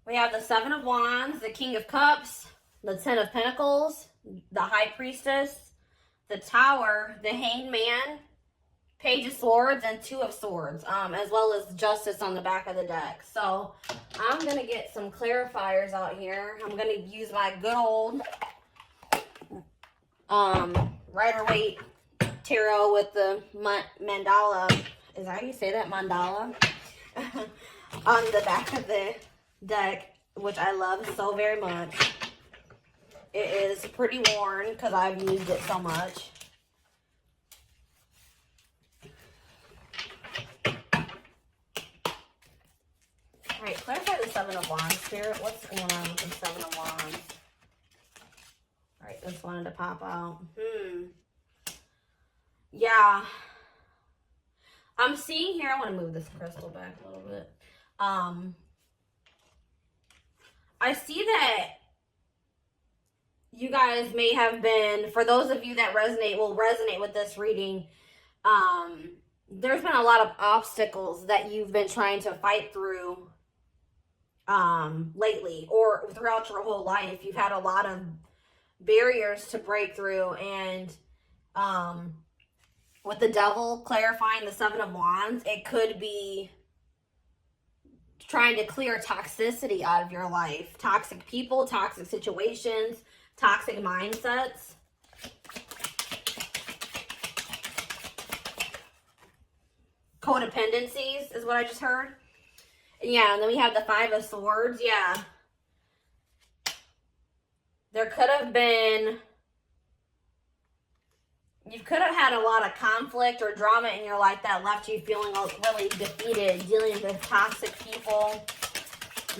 We have the Seven of Wands, the King of Cups, the Ten of Pentacles, the High Priestess, the Tower, the Hanged Man, Page of Swords, and Two of Swords, as well as Justice on the back of the deck. So I'm going to get some clarifiers out here. I'm going to use my good old Rider-Waite Tarot with the mandala. Is that how you say that? Mandala? On the back of the deck, which I love so very much. It is pretty worn because I've used it so much. Alright, clarify the Seven of Wands, Spirit. What's going on with the Seven of Wands? Alright, this wanted to pop out. Yeah. I'm seeing here, I want to move this crystal back a little bit. I see that you guys may have been, for those of you that will resonate with this reading, there's been a lot of obstacles that you've been trying to fight through lately or throughout your whole life. You've had a lot of barriers to break through, and with the Devil clarifying the Seven of Wands, it could be trying to clear toxicity out of your life. Toxic people, toxic situations, toxic mindsets. Codependencies is what I just heard. Yeah, and then we have the Five of Swords. Yeah. There could have been... You could have had a lot of conflict or drama in your life that left you feeling really defeated, dealing with toxic people.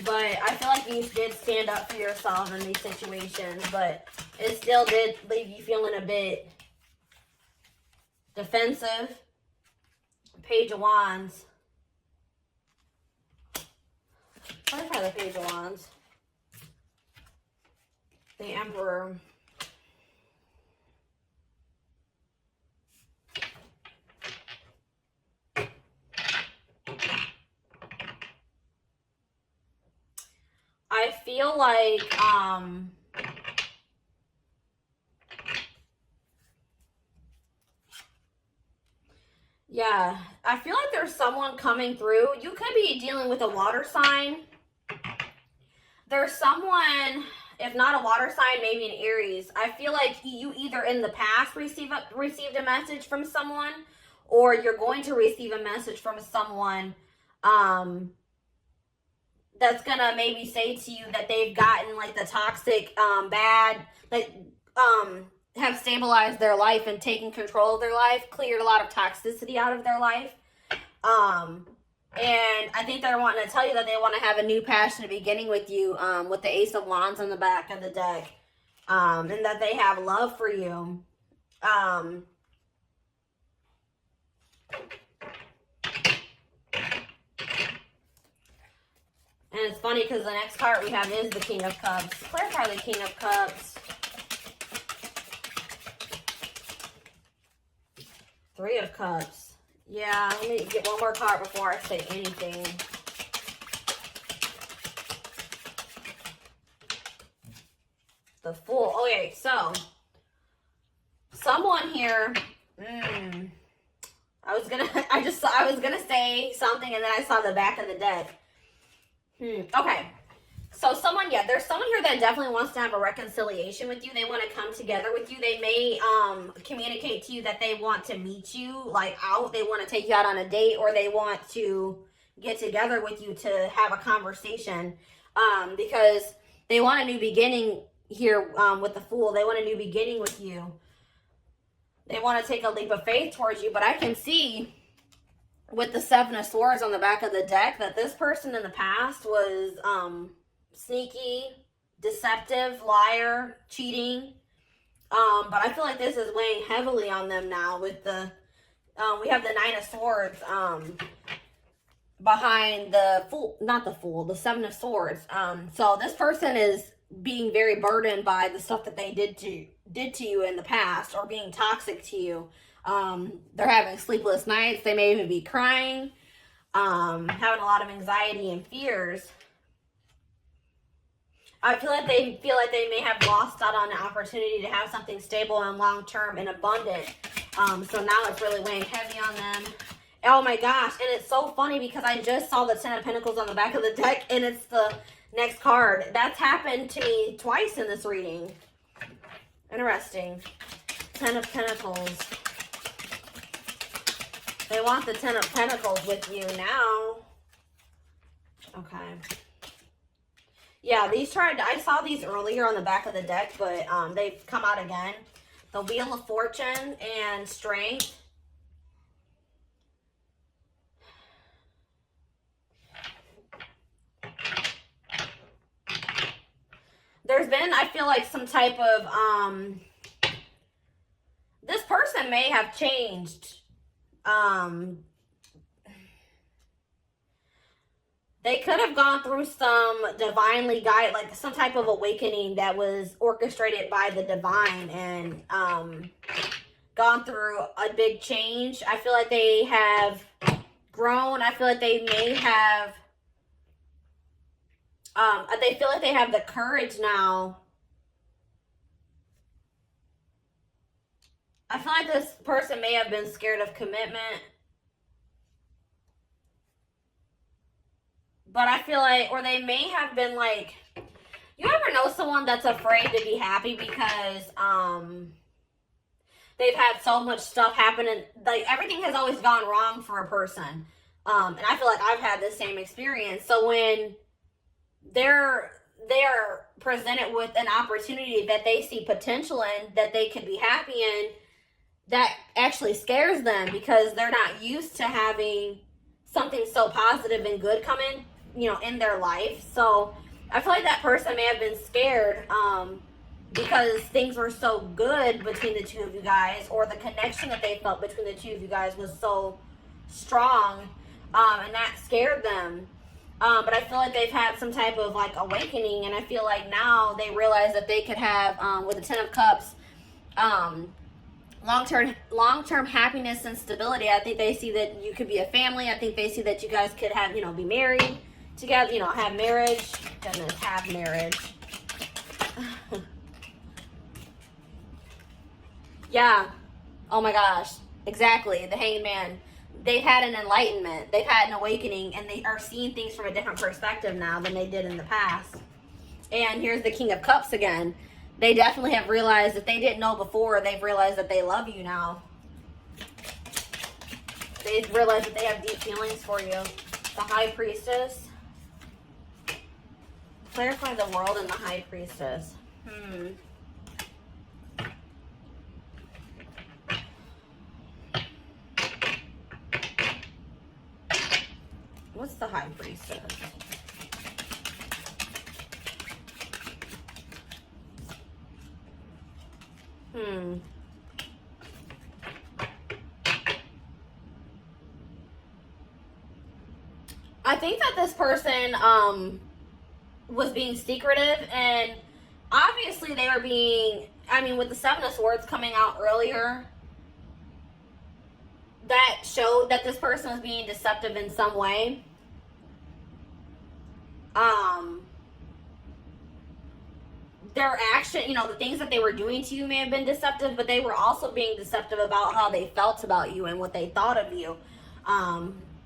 But I feel like you did stand up for yourself in these situations, but it still did leave you feeling a bit defensive. Page of Wands. Clarify the Page of Wands. The Emperor. I feel like, yeah, I feel like there's someone coming through. You could be dealing with a water sign. There's someone, if not a water sign, maybe an Aries. I feel like you either in the past received a message from someone, or you're going to receive a message from someone, that's gonna maybe say to you that they've gotten like the toxic, bad, like, have stabilized their life and taken control of their life, cleared a lot of toxicity out of their life. And I think they're wanting to tell you that they want to have a new passionate beginning with you, with the Ace of Wands on the back of the deck, and that they have love for you. And it's funny because the next card we have is the King of Cups. Clarify the King of Cups. Three of Cups. Yeah, let me get one more card before I say anything. The Fool. Okay, so someone here. I was gonna say something, and then I saw the back of the deck. Okay. So there's someone here that definitely wants to have a reconciliation with you. They want to come together with you. They may communicate to you that they want to meet you, like, out. They want to take you out on a date, or they want to get together with you to have a conversation, because they want a new beginning here, with the Fool. They want a new beginning with you. They want to take a leap of faith towards you, but I can see with the Seven of Swords on the back of the deck that this person in the past was sneaky, deceptive, liar, cheating. But I feel like this is weighing heavily on them now with the, we have the Nine of Swords behind the Fool, not the Fool, the Seven of Swords. So this person is being very burdened by the stuff that they did to you in the past, or being toxic to you. They're having sleepless nights. They may even be crying, having a lot of anxiety and fears. I feel like they may have lost out on the opportunity to have something stable and long-term and abundant. So now it's really weighing heavy on them. Oh my gosh. And it's so funny because I just saw the Ten of Pentacles on the back of the deck and it's the next card. That's happened to me twice in this reading. Interesting. Ten of Pentacles. They want the Ten of Pentacles with you now. Okay. Yeah, I saw these earlier on the back of the deck, but they've come out again. The Wheel of Fortune and Strength. There's been, I feel like, some type of, this person may have changed. They could have gone through some divinely guided, like some type of awakening that was orchestrated by the divine and gone through a big change. I feel like they have grown. I feel like they may have, they feel like they have the courage now. I feel like this person may have been scared of commitment. But I feel like, or they may have been like, you ever know someone that's afraid to be happy because they've had so much stuff happen and like everything has always gone wrong for a person. And I feel like I've had the same experience. So when they're presented with an opportunity that they see potential in, that they could be happy in, that actually scares them because they're not used to having something so positive and good come in, you know, in their life. So I feel like that person may have been scared because things were so good between the two of you guys, or the connection that they felt between the two of you guys was so strong, and that scared them. But I feel like they've had some type of like awakening, and I feel like now they realize that they could have, with the Ten of Cups, long-term happiness and stability. I think they see that you could be a family. I think they see that you guys could have, you know, be married together, you know, have marriage. Goodness, have marriage. Yeah. Oh my gosh. Exactly. The Hanged Man. They've had an enlightenment. They've had an awakening, and they are seeing things from a different perspective now than they did in the past. And here's the King of Cups again. They definitely have realized, if they didn't know before, they've realized that they love you now. They've realized that they have deep feelings for you. The High Priestess. Clarify the World and the High Priestess. What's the High Priestess? I think that this person was being secretive, and obviously they were being, I mean, with the Seven of Swords coming out earlier, that showed that this person was being deceptive in some way. Their action, you know, the things that they were doing to you may have been deceptive, but they were also being deceptive about how they felt about you and what they thought of you.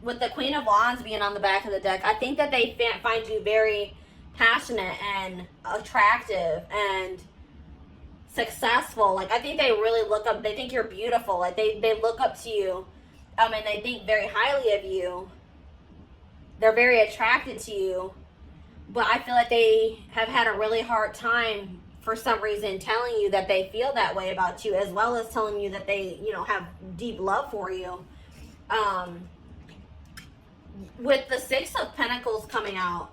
With the Queen of Wands being on the back of the deck, I think that they find you very passionate and attractive and successful. Like, I think they really look up, they think you're beautiful. Like, they look up to you, and they think very highly of you. They're very attracted to you. But I feel like they have had a really hard time, for some reason, telling you that they feel that way about you, as well as telling you that they, you know, have deep love for you. With the Six of Pentacles coming out,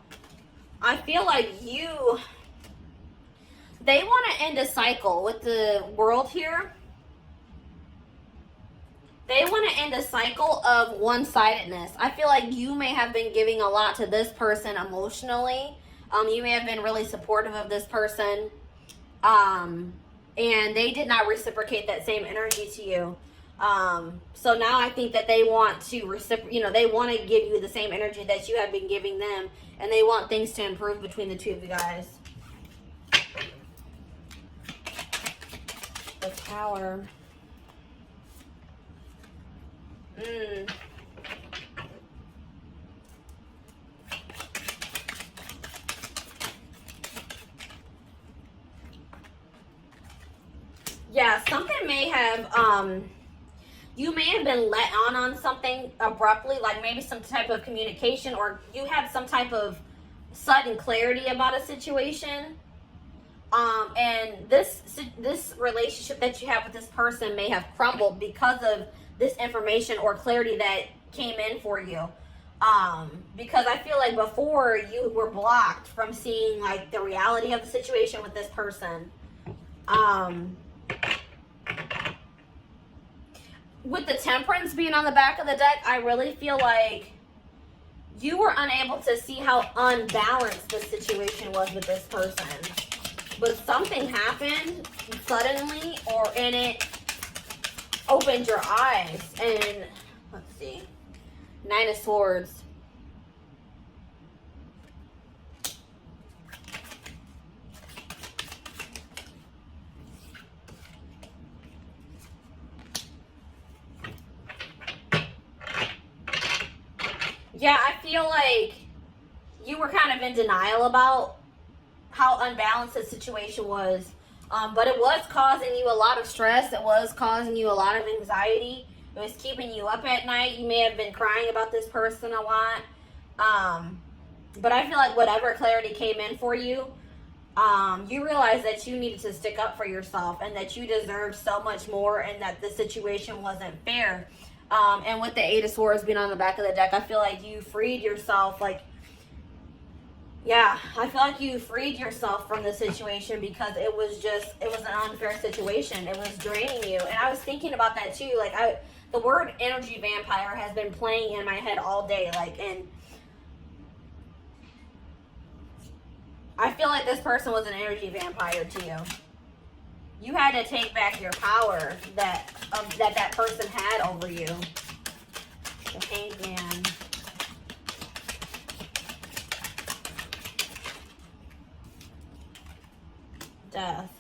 I feel like they want to end a cycle with the World here. They want to end a cycle of one-sidedness. I feel like you may have been giving a lot to this person emotionally. You may have been really supportive of this person. And they did not reciprocate that same energy to you. So now I think that they want to they want to give you the same energy that you have been giving them. And they want things to improve between the two of you guys. the Tower. Yeah, something may have, you may have been let on something abruptly, like maybe some type of communication, or you had some type of sudden clarity about a situation. And this relationship that you have with this person may have crumbled because of this information or clarity that came in for you. Because I feel like before you were blocked from seeing like the reality of the situation with this person. With the Temperance being on the back of the deck, I really feel like you were unable to see how unbalanced the situation was with this person. But something happened suddenly, and it opened your eyes. And let's see, 9 of Swords. Yeah, I feel like you were kind of in denial about how unbalanced the situation was. But it was causing you a lot of stress. It was causing you a lot of anxiety. It was keeping you up at night. You may have been crying about this person a lot. But I feel like whatever clarity came in for you, you realized that you needed to stick up for yourself and that you deserved so much more and that the situation wasn't fair. And with the 8 of Swords being on the back of the deck, I feel like you freed yourself. Like, yeah, I feel like you freed yourself from the situation because it was an unfair situation. It was draining you. And I was thinking about that too. Like, the word energy vampire has been playing in my head all day. Like, and I feel like this person was an energy vampire to you. You had to take back your power that person had over you. The Hanged Man. Death.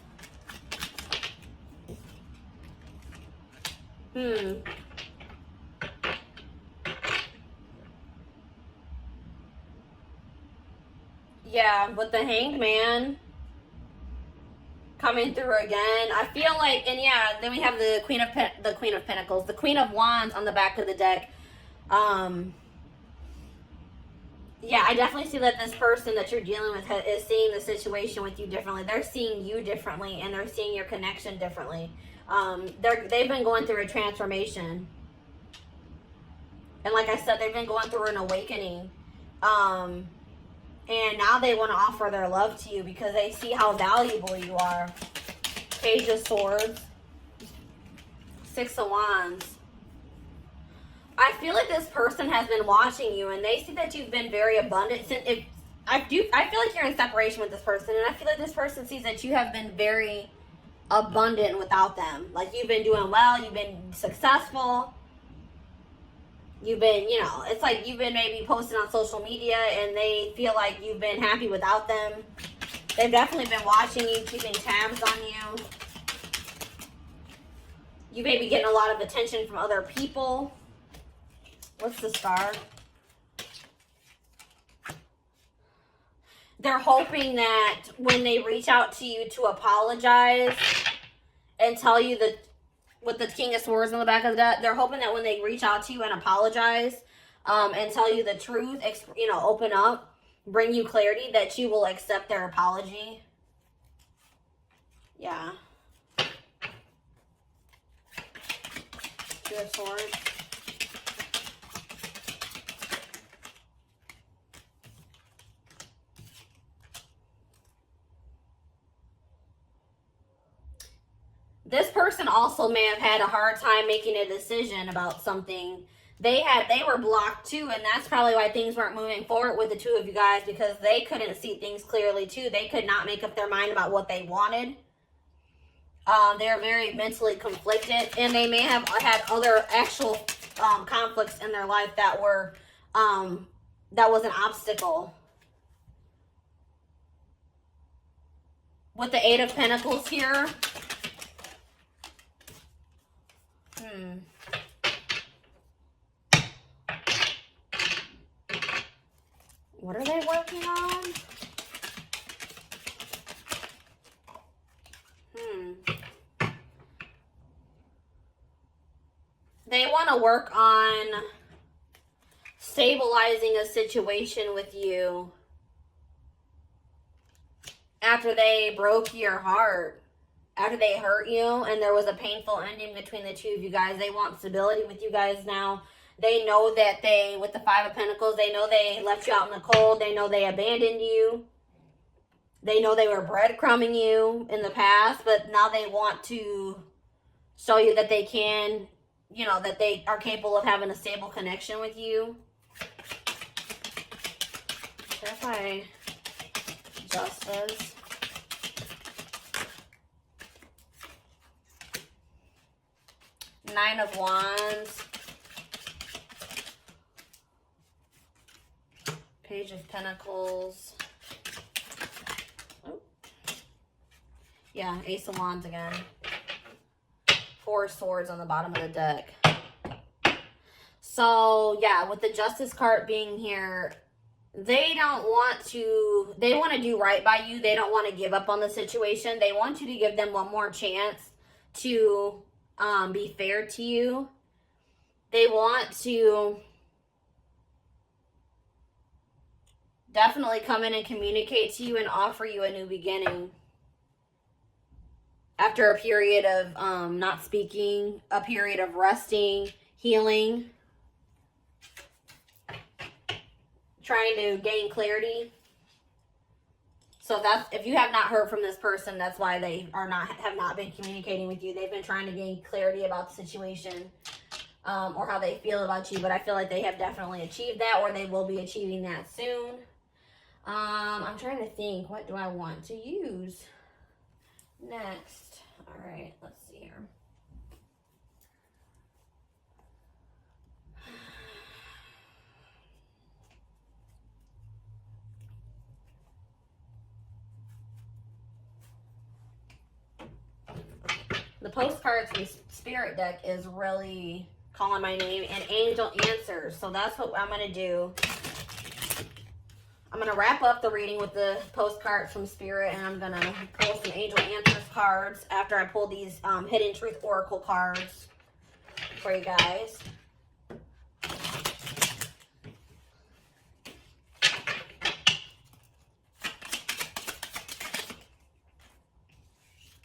Yeah, with the Hanged Man coming through again. I feel like, and yeah, then we have the Queen of Pentacles, the Queen of Wands on the back of the deck. Yeah, I definitely see that this person that you're dealing with is seeing the situation with you differently. They're seeing you differently, and they're seeing your connection differently. They've been going through a transformation. And like I said, they've been going through an awakening. And now they want to offer their love to you because they see how valuable you are. Page of Swords. 6 of Wands. I feel like this person has been watching you and they see that you've been very abundant. I feel like you're in separation with this person, and I feel like this person sees that you have been very abundant without them. Like, you've been doing well, you've been successful. You've been, you know, it's like you've been maybe posting on social media and they feel like you've been happy without them. They've definitely been watching you, keeping tabs on you. You may be getting a lot of attention from other people. What's the Star? They're hoping that when they reach out to you to apologize and tell you that, with the King of Swords on the back of the deck, they're hoping that when they reach out to you and apologize and tell you the truth, you know, open up, bring you clarity, that you will accept their apology. Yeah. 2 of Swords. This person also may have had a hard time making a decision about something. They were blocked too, and that's probably why things weren't moving forward with the two of you guys, because they couldn't see things clearly too. They could not make up their mind about what they wanted. They're very mentally conflicted, and they may have had other actual conflicts in their life that were that was an obstacle. With the 8 of Pentacles here, They want to work on stabilizing a situation with you after they broke your heart, after they hurt you and there was a painful ending between the two of you guys. They want stability with you guys now. They know that they, with the Five of Pentacles, they know they left you out in the cold. They know they abandoned you. They know they were breadcrumbing you in the past, but now they want to show you that they can, you know, that they are capable of having a stable connection with you. Clarify justice. Nine of Wands. Page of Pentacles. Oh. Yeah, Ace of Wands again. Four of Swords on the bottom of the deck. So, yeah, with the Justice card being here, they don't want to, they want to do right by you. They don't want to give up on the situation. They want you to give them one more chance to be fair to you. They want to definitely come in and communicate to you and offer you a new beginning. After a period of not speaking, a period of resting, healing, trying to gain clarity. So if you have not heard from this person, that's why they have not been communicating with you. They've been trying to gain clarity about the situation or how they feel about you. But I feel like they have definitely achieved that, or they will be achieving that soon. I'm trying to think, what do I want to use next? All right, let's see here. The postcards from Spirit deck is really calling my name, and angel answers. So that's what I'm going to do. I'm going to wrap up the reading with the postcards from Spirit, and I'm going to pull some angel answers cards after I pull these Hidden Truth Oracle cards for you guys.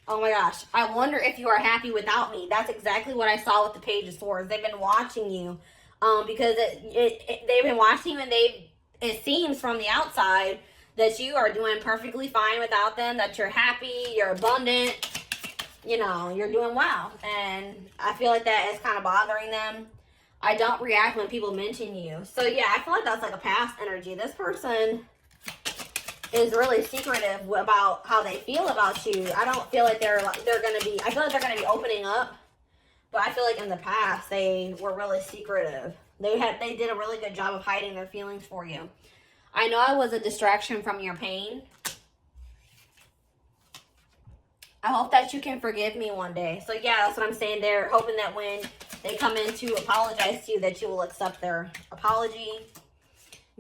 Oh my gosh, I wonder if you are happy without me. That's exactly what I saw with the Page of Swords. They've been watching you because they've been watching you, and it seems from the outside that you are doing perfectly fine without them, that you're happy, you're abundant, you know, you're doing well. And I feel like that is kind of bothering them. I don't react when people mention you. So yeah, I feel like that's like a past energy. This person is really secretive about how they feel about you. I don't feel like they're going to be, I feel like they're going to be opening up. But I feel like in the past, they were really secretive. They did a really good job of hiding their feelings for you. I know I was a distraction from your pain. I hope that you can forgive me one day. So yeah, that's what I'm saying. They're hoping that when they come in to apologize to you, that you will accept their apology.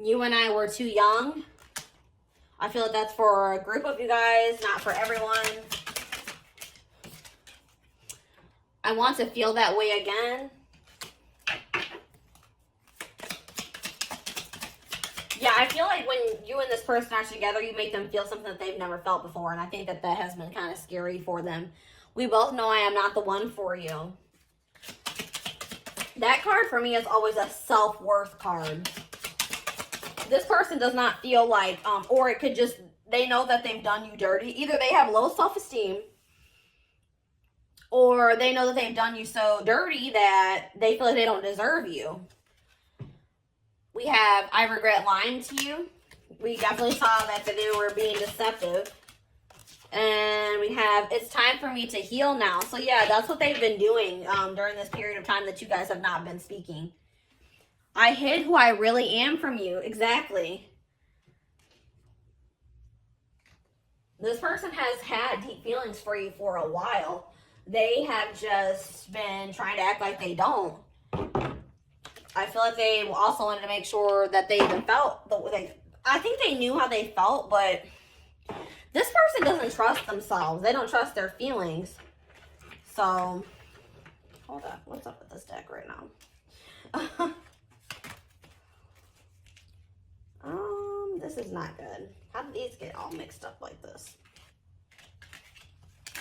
You and I were too young. I feel like that's for a group of you guys, not for everyone. I want to feel that way again. Yeah, I feel like when you and this person are together, you make them feel something that they've never felt before. And I think that that has been kind of scary for them. We both know I am not the one for you. That card for me is always a self-worth card. This person does not feel like, or it could just, they know that they've done you dirty. Either they have low self-esteem, or they know that they've done you so dirty that they feel like they don't deserve you. We have, I regret lying to you. We definitely saw that they were being deceptive. And we have, it's time for me to heal now. So yeah, that's what they've been doing during this period of time that you guys have not been speaking. I hid who I really am from you. Exactly. This person has had deep feelings for you for a while. They have just been trying to act like they don't. I feel like they also wanted to make sure that they even felt the way I think they knew how they felt, but this person doesn't trust themselves. They don't trust their feelings. So, hold up. What's up with this deck right now? This is not good. How did these get all mixed up like this?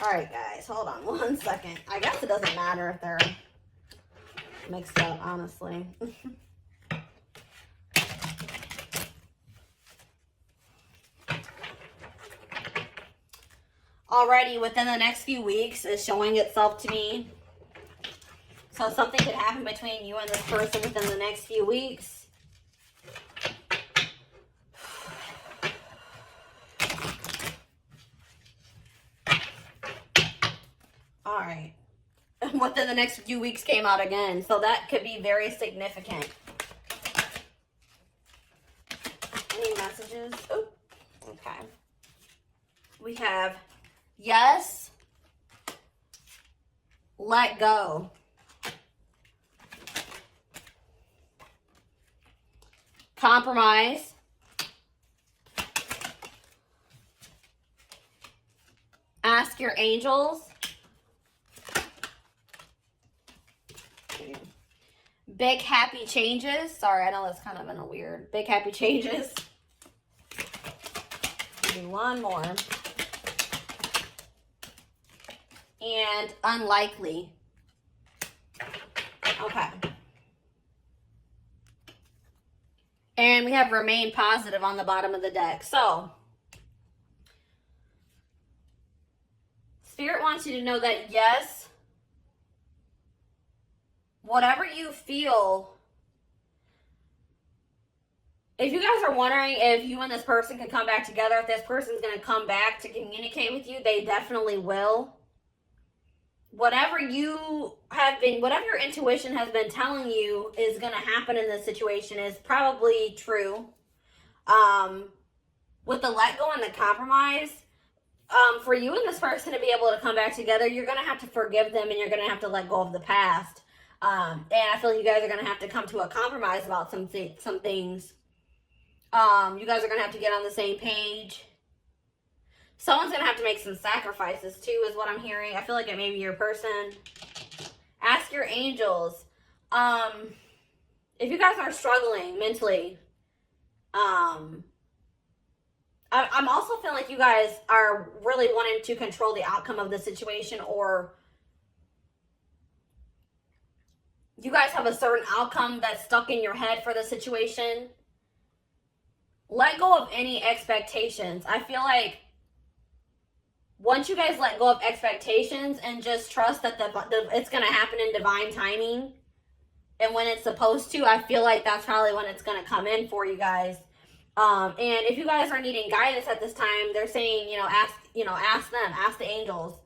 All right, guys, hold on 1 second. I guess it doesn't matter if they're mixed up, honestly. Already within the next few weeks is showing itself to me. So something could happen between you and this person within the next few weeks. All right. Within the next few weeks came out again. So that could be very significant. Any messages? Oh, okay. We have yes, let go. Compromise. Ask your angels. Big happy changes. Sorry, I know that's kind of in a weird. Big happy changes. Do one more. And unlikely. Okay. And we have remain positive on the bottom of the deck. So, Spirit wants you to know that yes, whatever you feel, if you guys are wondering if you and this person can come back together, if this person's going to come back to communicate with you, they definitely will. Whatever you have been, whatever your intuition has been telling you is going to happen in this situation is probably true. With the let go and the compromise, for you and this person to be able to come back together, you're going to have to forgive them and you're going to have to let go of the past. And I feel like you guys are going to have to come to a compromise about some things. You guys are going to have to get on the same page. Someone's going to have to make some sacrifices too, is what I'm hearing. I feel like it may be your person. Ask your angels. If you guys are struggling mentally, I'm also feeling like you guys are really wanting to control the outcome of the situation, or you guys have a certain outcome that's stuck in your head for the situation. Let go of any expectations. I feel like once you guys let go of expectations and just trust that it's going to happen in divine timing and when it's supposed to, I feel like that's probably when it's going to come in for you guys. And if you guys are needing guidance at this time, they're saying, ask them, ask the angels.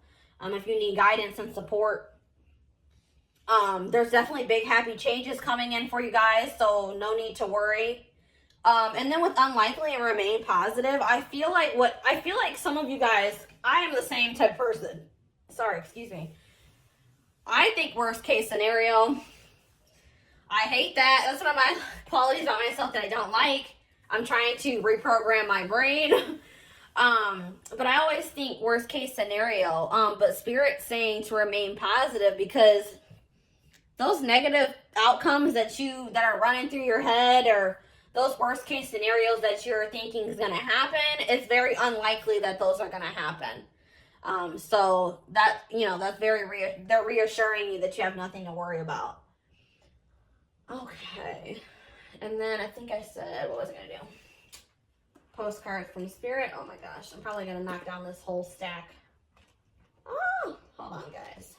If you need guidance and support. There's definitely big happy changes coming in for you guys, so no need to worry. And then with unlikely and remain positive, I feel like some of you guys, I am the same type of person. Sorry, excuse me. I think worst case scenario. I hate that. That's one of my qualities about myself that I don't like. I'm trying to reprogram my brain. But I always think worst case scenario. But Spirit's saying to remain positive, because those negative outcomes that are running through your head, or those worst case scenarios that you're thinking is going to happen, it's very unlikely that those are going to happen. So that, that's they're reassuring you that you have nothing to worry about. Okay. And then I think I said, what was I going to do? Postcards from Spirit. Oh my gosh. I'm probably going to knock down this whole stack. Oh, hold on, guys.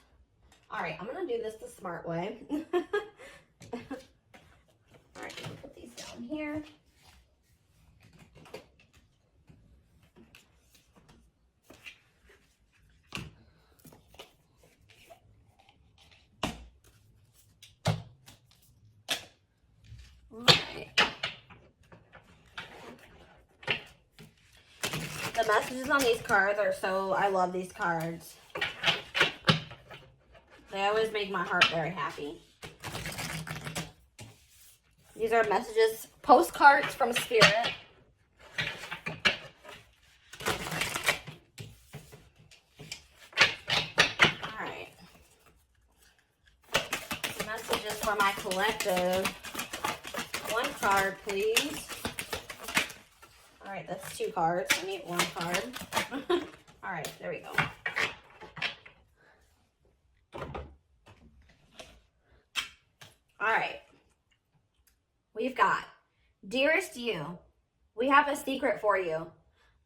All right. I'm going to do this the smart way. All right. I'm going to put these down here. The messages on these cards are I love these cards. They always make my heart very happy. These are messages, postcards from Spirit. All right. for my collective. One card, please. All right, that's 2 cards. I need 1 card. All right, there we go. All right. We've got, dearest you, we have a secret for you.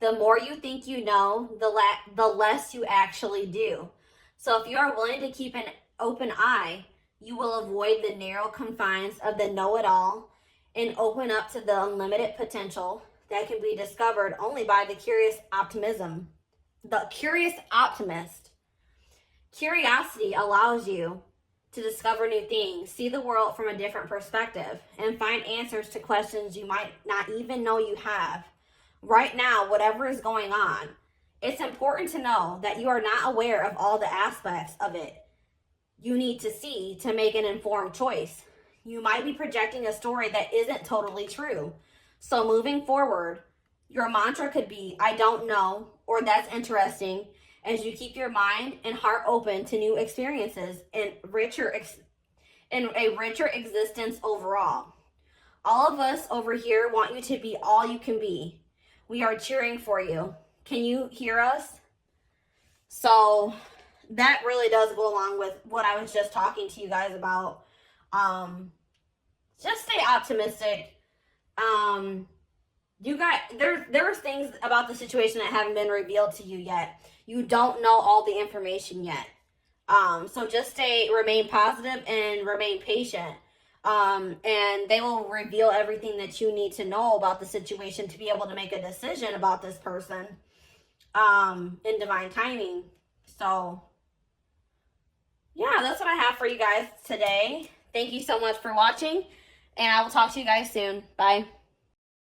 The more you think you know, the less you actually do. So if you are willing to keep an open eye, you will avoid the narrow confines of the know-it-all and open up to the unlimited potential that can be discovered only by the curious optimism. The curious optimist. Curiosity allows you to discover new things, see the world from a different perspective, and find answers to questions you might not even know you have. Right now, whatever is going on, it's important to know that you are not aware of all the aspects of it you need to see to make an informed choice. You might be projecting a story that isn't totally true. So moving forward, your mantra could be, I don't know, or that's interesting, as you keep your mind and heart open to new experiences and a richer existence overall. All of us over here want you to be all you can be. We are cheering for you. Can you hear us? So that really does go along with what I was just talking to you guys about. Just stay optimistic. You guys, there's things about the situation that haven't been revealed to you yet. You don't know all the information yet. So just remain positive and remain patient. And they will reveal everything that you need to know about the situation to be able to make a decision about this person, in divine timing. So yeah, that's what I have for you guys today. Thank you so much for watching, and I will talk to you guys soon. Bye.